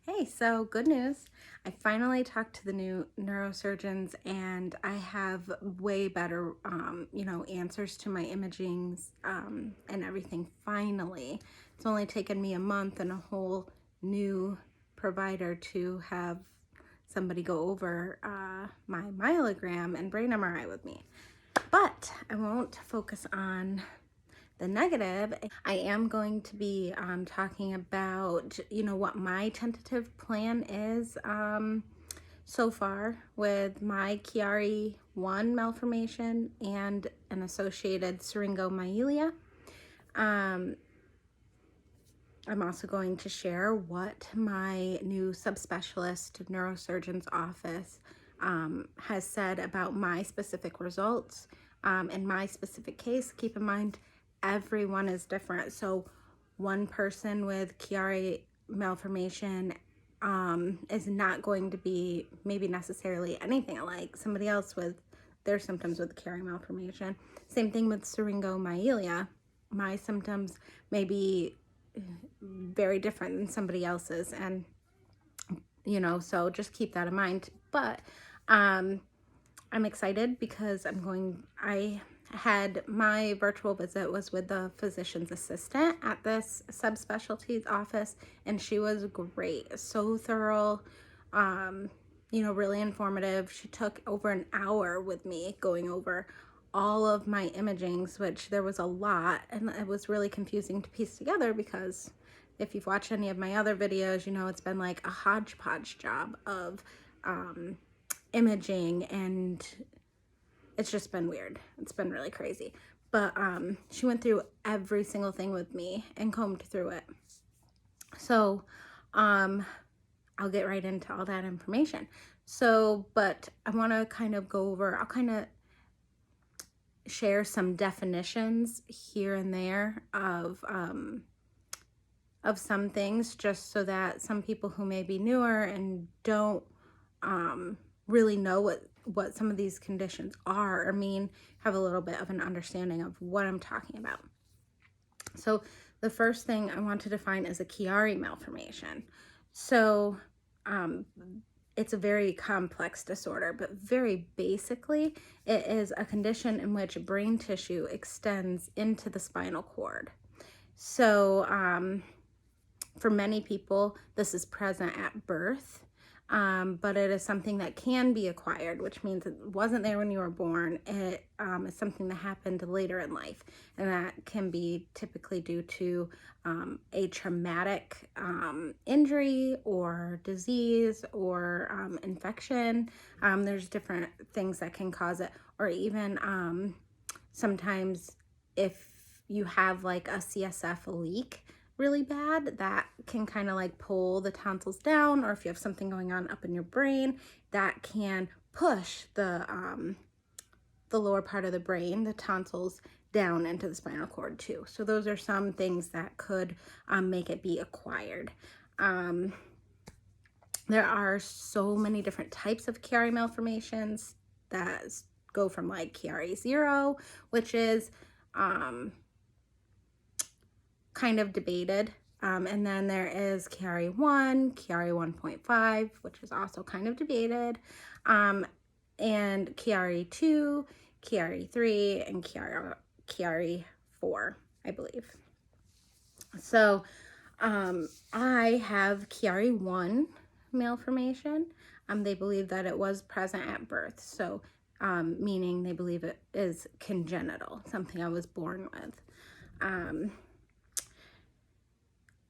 Hey, so good news. I finally talked to the new neurosurgeons and I have way better, answers to my imagings and everything finally. It's only taken me a month and a whole new provider to have somebody go over my myelogram and brain MRI with me. But I won't focus on the negative. I am going to be talking about, what my tentative plan is so far with my Chiari 1 malformation and an associated Syringomyelia. Um, I'm also going to share what my new subspecialist neurosurgeon's office has said about my specific results in my specific case. Keep in mind, everyone is different. So one person with Chiari malformation is not going to be maybe necessarily anything alike somebody else with their symptoms with Chiari malformation. Same thing with Syringomyelia. My symptoms may be very different than somebody else's, and so just keep that in mind. But I'm excited because I had my virtual visit was with the physician's assistant at this subspecialty office, and she was great, so thorough, really informative. She took over an hour with me going over all of my imagings, which there was a lot, and it was really confusing to piece together because if you've watched any of my other videos, it's been like a hodgepodge job of imaging, and it's just been weird. It's been really crazy. But she went through every single thing with me and combed through it. So I'll get right into all that information. But I want to kind of go over, I'll kind of share some definitions here and there of some things, just so that some people who may be newer and don't really know what some of these conditions are, have a little bit of an understanding of what I'm talking about. So the first thing I want to define is a Chiari malformation. So it's a very complex disorder, but very basically, it is a condition in which brain tissue extends into the spinal cord. So for many people, this is present at birth, but it is something that can be acquired, which means it wasn't there when you were born. It is something that happened later in life, and that can be typically due to a traumatic injury or disease or infection. There's different things that can cause it, or even sometimes if you have like a CSF leak really bad, that can kind of like pull the tonsils down, or if you have something going on up in your brain, that can push the lower part of the brain, the tonsils, down into the spinal cord too. So those are some things that could make it be acquired. There are so many different types of Chiari malformations that go from like Chiari 0, which is kind of debated. And then there is Chiari 1, Chiari 1.5, which is also kind of debated, and Chiari 2, Chiari 3, and Chiari 4, I believe. So I have Chiari 1 malformation. They believe that it was present at birth, so meaning they believe it is congenital, something I was born with.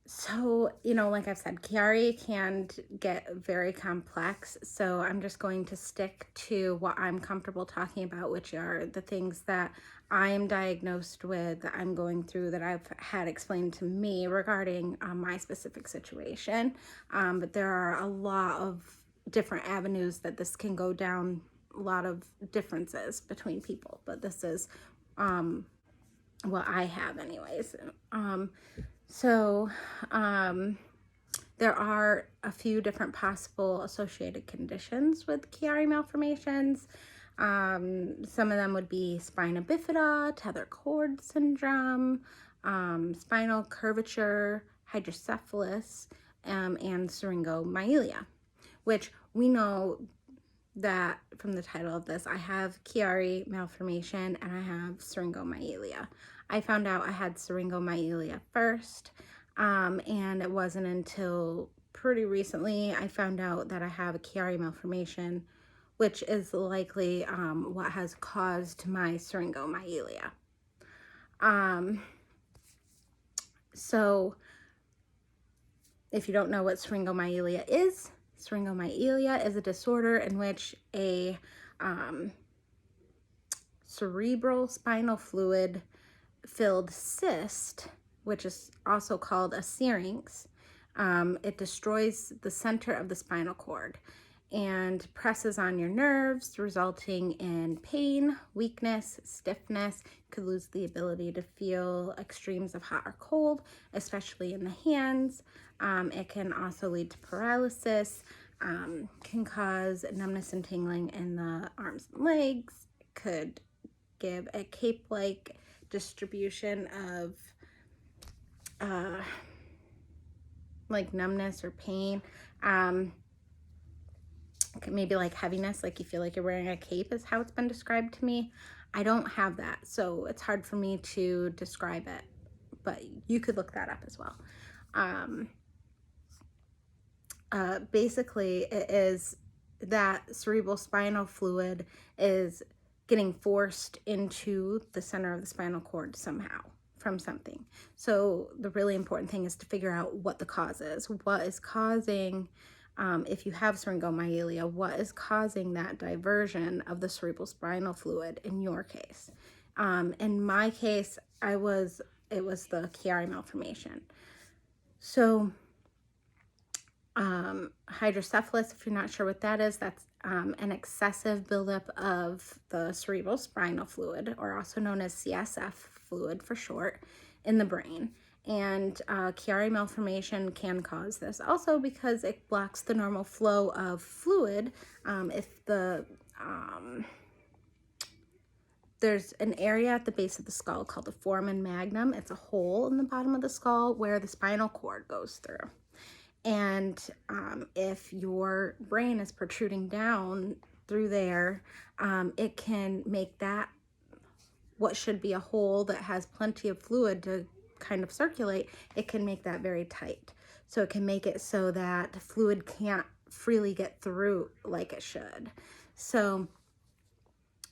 So, like I've said, Chiari can get very complex, so I'm just going to stick to what I'm comfortable talking about, which are the things that I am diagnosed with, that I'm going through, that I've had explained to me regarding my specific situation. But there are a lot of different avenues that this can go down, a lot of differences between people, but this is what I have anyways. So there are a few different possible associated conditions with Chiari malformations. Some of them would be spina bifida, tether cord syndrome, spinal curvature, hydrocephalus, and Syringomyelia, which we know that from the title of this, I have Chiari malformation and I have Syringomyelia. I found out I had Syringomyelia first, and it wasn't until pretty recently I found out that I have a Chiari malformation, which is likely what has caused my Syringomyelia. So if you don't know what Syringomyelia is a disorder in which a cerebral spinal fluid filled cyst, which is also called a syrinx, it destroys the center of the spinal cord and presses on your nerves, resulting in pain, weakness, stiffness. You could lose the ability to feel extremes of hot or cold, especially in the hands. It can also lead to paralysis, can cause numbness and tingling in the arms and legs. It could give a cape-like distribution of like numbness or pain. Maybe like heaviness, like you feel like you're wearing a cape is how it's been described to me. I don't have that, so it's hard for me to describe it, but you could look that up as well. Basically, it is that cerebral spinal fluid is getting forced into the center of the spinal cord somehow from something. So the really important thing is to figure out what the cause is. What is causing, if you have Syringomyelia, what is causing that diversion of the cerebral spinal fluid in your case? In my case, it was the Chiari malformation. So hydrocephalus, if you're not sure what that is, that's an excessive buildup of the cerebral spinal fluid, or also known as CSF fluid for short, in the brain. And Chiari malformation can cause this also because it blocks the normal flow of fluid. If there's an area at the base of the skull called the foramen magnum. It's a hole in the bottom of the skull where the spinal cord goes through. And if your brain is protruding down through there, it can make that, what should be a hole that has plenty of fluid to kind of circulate, it can make that very tight. So it can make it so that fluid can't freely get through like it should. So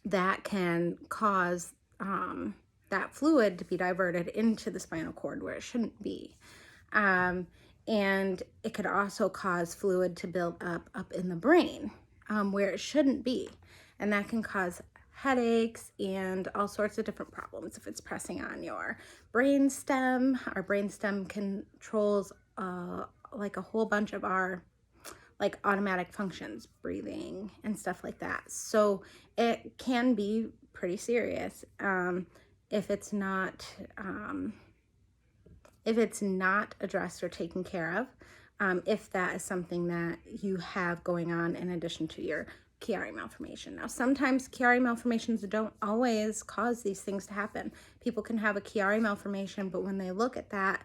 that can cause that fluid to be diverted into the spinal cord where it shouldn't be. And it could also cause fluid to build up in the brain where it shouldn't be. And that can cause headaches and all sorts of different problems if it's pressing on your brain stem. Our brain stem controls like a whole bunch of our like automatic functions, breathing and stuff like that. So it can be pretty serious if it's not addressed or taken care of, if that is something that you have going on in addition to your Chiari malformation. Now, sometimes Chiari malformations don't always cause these things to happen. People can have a Chiari malformation, but when they look at that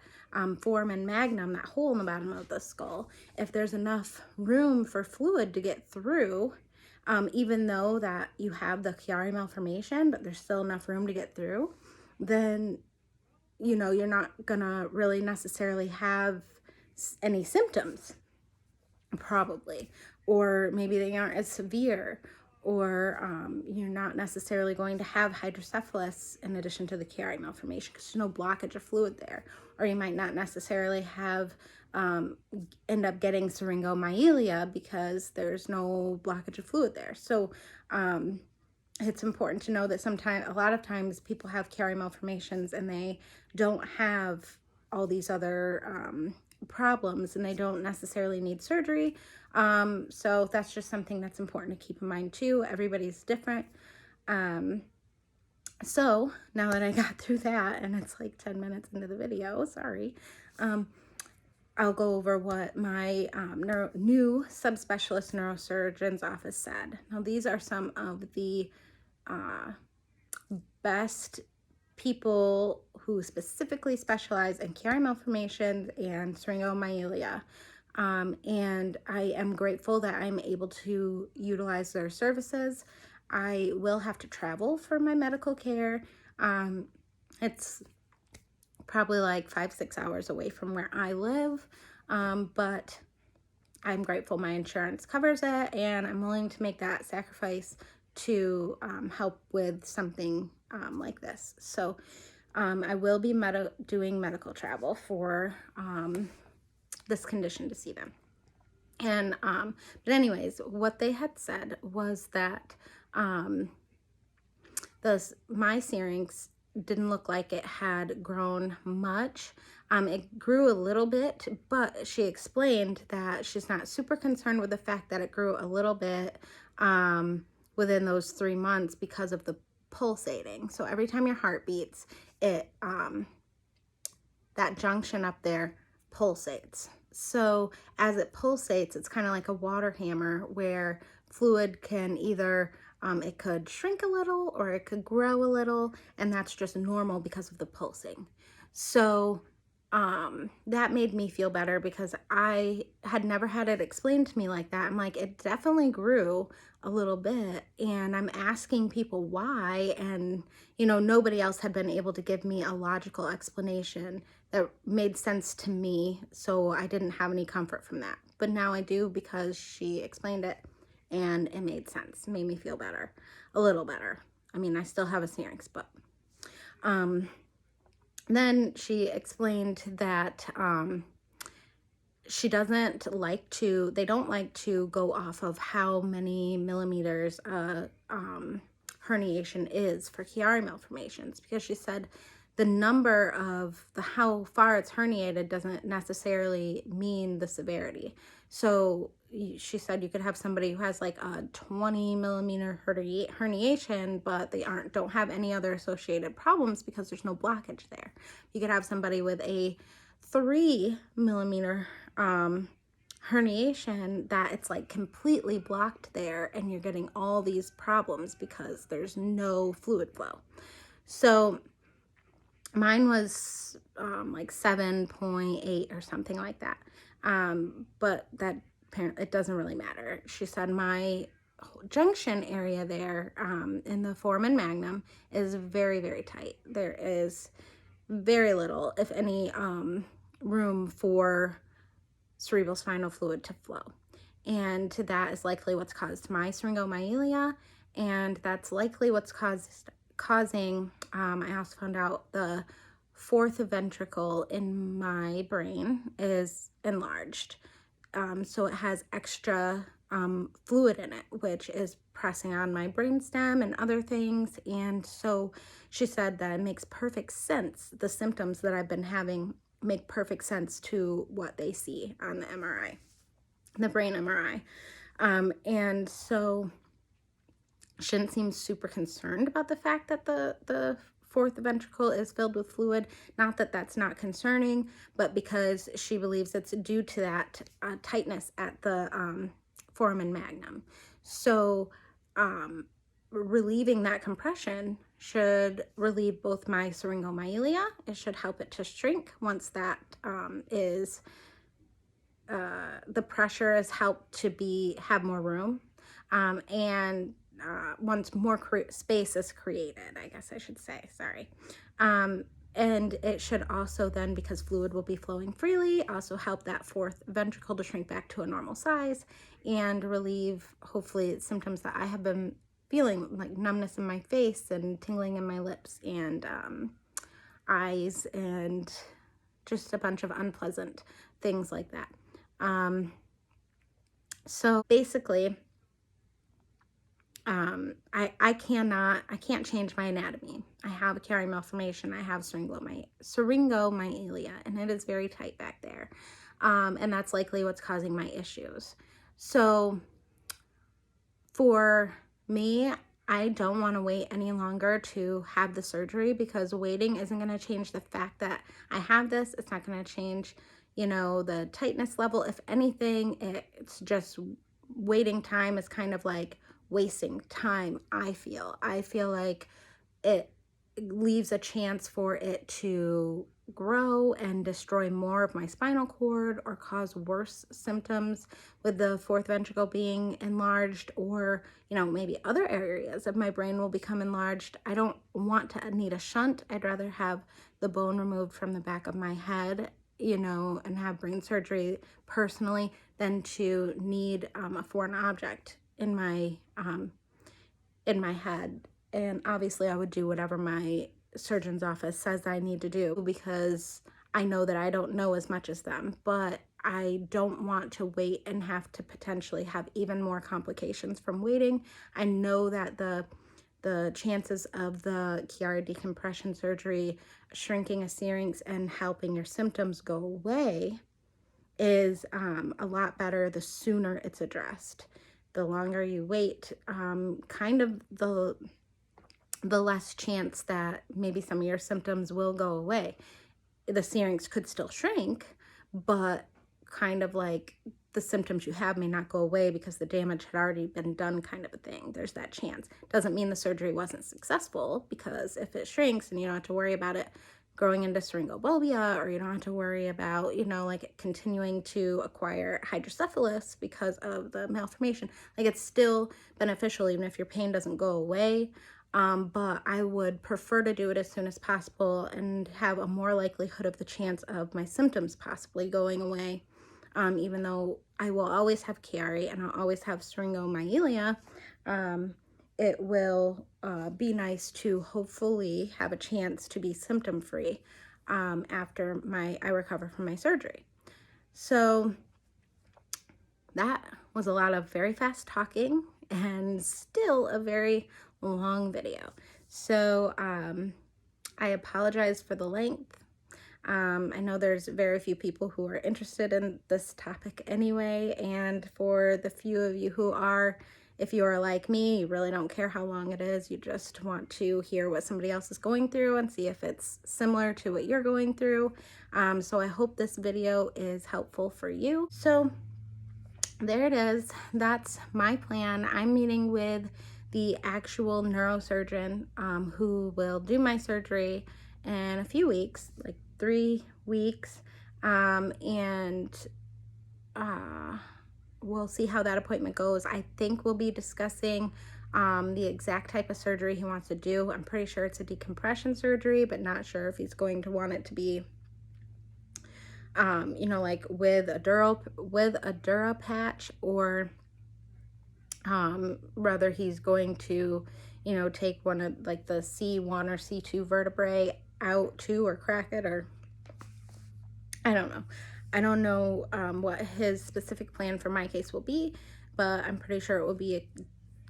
foramen magnum, that hole in the bottom of the skull, if there's enough room for fluid to get through, even though that you have the Chiari malformation, but there's still enough room to get through, then, you know, you're not gonna really necessarily have any symptoms, probably. Or maybe they aren't as severe, or you're not necessarily going to have hydrocephalus in addition to the Chiari malformation because there's no blockage of fluid there. Or you might not necessarily have end up getting Syringomyelia because there's no blockage of fluid there. So it's important to know that a lot of times people have Chiari malformations and they don't have all these other problems, and they don't necessarily need surgery. So that's just something that's important to keep in mind too. Everybody's different. So now that I got through that, and it's like 10 minutes into the video, sorry, I'll go over what my new subspecialist neurosurgeon's office said. Now, these are some of the best people who specifically specialize in Chiari malformations and Syringomyelia And I am grateful that I'm able to utilize their services. I will have to travel for my medical care. It's probably like 5-6 hours away from where I live, but I'm grateful my insurance covers it, and I'm willing to make that sacrifice to help with something like this. So I will be doing medical travel for this condition to see them. And but anyways, what they had said was that my syrinx didn't look like it had grown much. It grew a little bit, but she explained that she's not super concerned with the fact that it grew a little bit within those 3 months because of the pulsating. So every time your heart beats, it that junction up there pulsates. So as it pulsates, it's kind of like a water hammer where fluid can either it could shrink a little or it could grow a little, and that's just normal because of the pulsing. So that made me feel better because I had never had it explained to me like that. I'm like, it definitely grew a little bit, and I'm asking people why, and nobody else had been able to give me a logical explanation that made sense to me, so I didn't have any comfort from that. But now I do because she explained it, and it made sense. It made me feel better, a little better. I mean, I still have a syrinx, but then she explained that they don't like to go off of how many millimeters herniation is for Chiari malformations, because she said the number of how far it's herniated doesn't necessarily mean the severity. So she said you could have somebody who has like a 20 millimeter herniation, but they don't have any other associated problems because there's no blockage there. You could have somebody with a 3 millimeter herniation that it's like completely blocked there, and you're getting all these problems because there's no fluid flow. So mine was like 7.8 or something like that, but that apparently it doesn't really matter. She said my junction area there in the foramen magnum is very, very tight. There is very little, if any, room for cerebral spinal fluid to flow, and that is likely what's caused my syringomyelia, and that's likely what's causing I also found out the fourth ventricle in my brain is enlarged, so it has extra fluid in it, which is pressing on my brainstem and other things. And so she said that it makes perfect sense. The symptoms that I've been having make perfect sense to what they see on the MRI, the brain MRI. And so she didn't seem super concerned about the fact that the fourth ventricle is filled with fluid. Not that that's not concerning, but because she believes it's due to that tightness at the foramen magnum. So relieving that compression should relieve both my syringomyelia. It should help it to shrink once that the pressure is helped to have more room, and once more space is created, I guess I should say, sorry. And it should also then, because fluid will be flowing freely, also help that fourth ventricle to shrink back to a normal size and relieve, hopefully, symptoms that I have been feeling, like numbness in my face and tingling in my lips and eyes and just a bunch of unpleasant things like that. So basically, I can't change my anatomy. I have a Chiari malformation. I have syringomyelia, and it is very tight back there. And that's likely what's causing my issues. So for me, I don't want to wait any longer to have the surgery, because waiting isn't going to change the fact that I have this. It's not going to change, the tightness level. If anything, it's just waiting time is kind of like wasting time. I feel like it leaves a chance for it to grow and destroy more of my spinal cord or cause worse symptoms with the fourth ventricle being enlarged, or, you know, maybe other areas of my brain will become enlarged. I don't want to need a shunt. I'd rather have the bone removed from the back of my head, you know, and have brain surgery personally than to need a foreign object in my head. And obviously I would do whatever my surgeon's office says I need to do, because I know that I don't know as much as them, but I don't want to wait and have to potentially have even more complications from waiting. I know that the chances of the Chiari decompression surgery shrinking a syrinx and helping your symptoms go away is a lot better the sooner it's addressed. The longer you wait, kind of the less chance that maybe some of your symptoms will go away. The syrinx could still shrink, but kind of like the symptoms you have may not go away because the damage had already been done, kind of a thing. There's that chance. Doesn't mean the surgery wasn't successful, because if it shrinks and you don't have to worry about it growing into syringomyelia, or you don't have to worry about, you know, like continuing to acquire hydrocephalus because of the malformation, like it's still beneficial even if your pain doesn't go away. But I would prefer to do it as soon as possible and have a more likelihood of the chance of my symptoms possibly going away. Even though I will always have Chiari and I'll always have Syringomyelia, it will be nice to hopefully have a chance to be symptom-free after I recover from my surgery. So that was a lot of very fast talking and still a very long video. So I apologize for the length. I know there's very few people who are interested in this topic anyway, and for the few of you who are, if you are like me, you really don't care how long it is. You just want to hear what somebody else is going through and see if it's similar to what you're going through. So I hope this video is helpful for you. So there it is. That's my plan. I'm meeting with the actual neurosurgeon who will do my surgery in a few weeks, like 3 weeks, and we'll see how that appointment goes. I think we'll be discussing the exact type of surgery he wants to do. I'm pretty sure it's a decompression surgery, but not sure if he's going to want it to be you know, like with a dura patch, or rather he's going to, you know, take one of like the C1 or C2 vertebrae out too, or crack it, or I don't know. I don't know what his specific plan for my case will be, but I'm pretty sure it will be a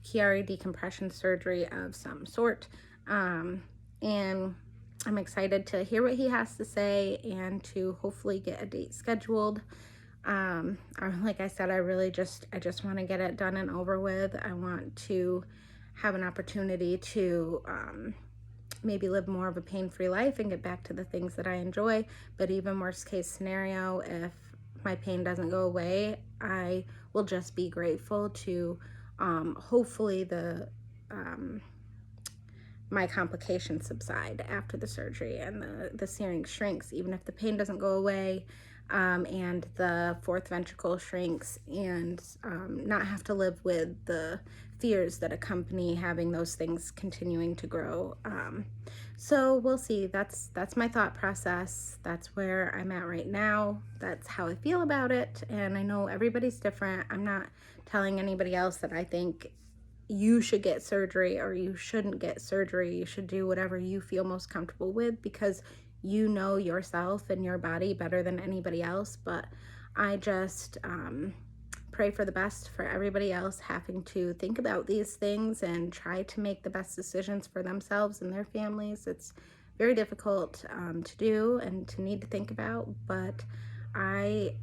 Chiari decompression surgery of some sort. And I'm excited to hear what he has to say and to hopefully get a date scheduled. Like I said, I just want to get it done and over with. I want to have an opportunity to maybe live more of a pain-free life and get back to the things that I enjoy. But even worst case scenario, if my pain doesn't go away, I will just be grateful to hopefully my complications subside after the surgery and the syrinx shrinks, even if the pain doesn't go away, and the fourth ventricle shrinks, and not have to live with the fears that accompany having those things continuing to grow. So we'll see. That's my thought process. That's where I'm at right now. That's how I feel about it. And I know everybody's different. I'm not telling anybody else that I think you should get surgery or you shouldn't get surgery. You should do whatever you feel most comfortable with, because you know yourself and your body better than anybody else. But I just pray for the best for everybody else having to think about these things and try to make the best decisions for themselves and their families. It's very difficult to do and to need to think about, but I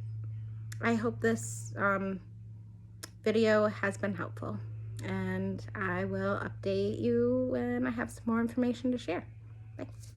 hope this video has been helpful, and I will update you when I have some more information to share. Bye.